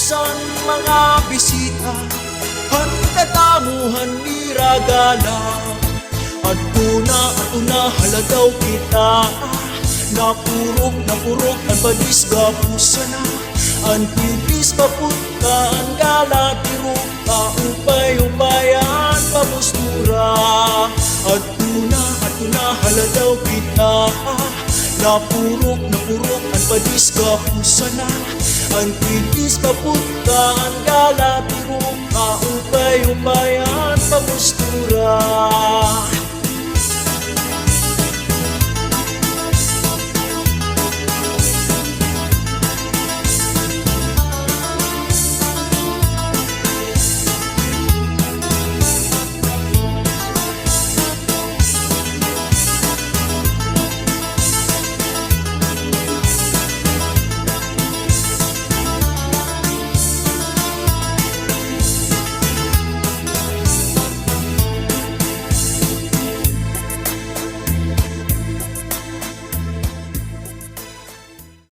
San mga bisita han katamuhan ni ragala. At una haladaw kita, napurok ang badis gapusana. An pipis papunta ang gala tiro ka upay-upayan pamustura. At una haladaw kita, napurok ang badis gapusana. Ang pipis papunta ang gala tiro ka upay-upayan pamustura.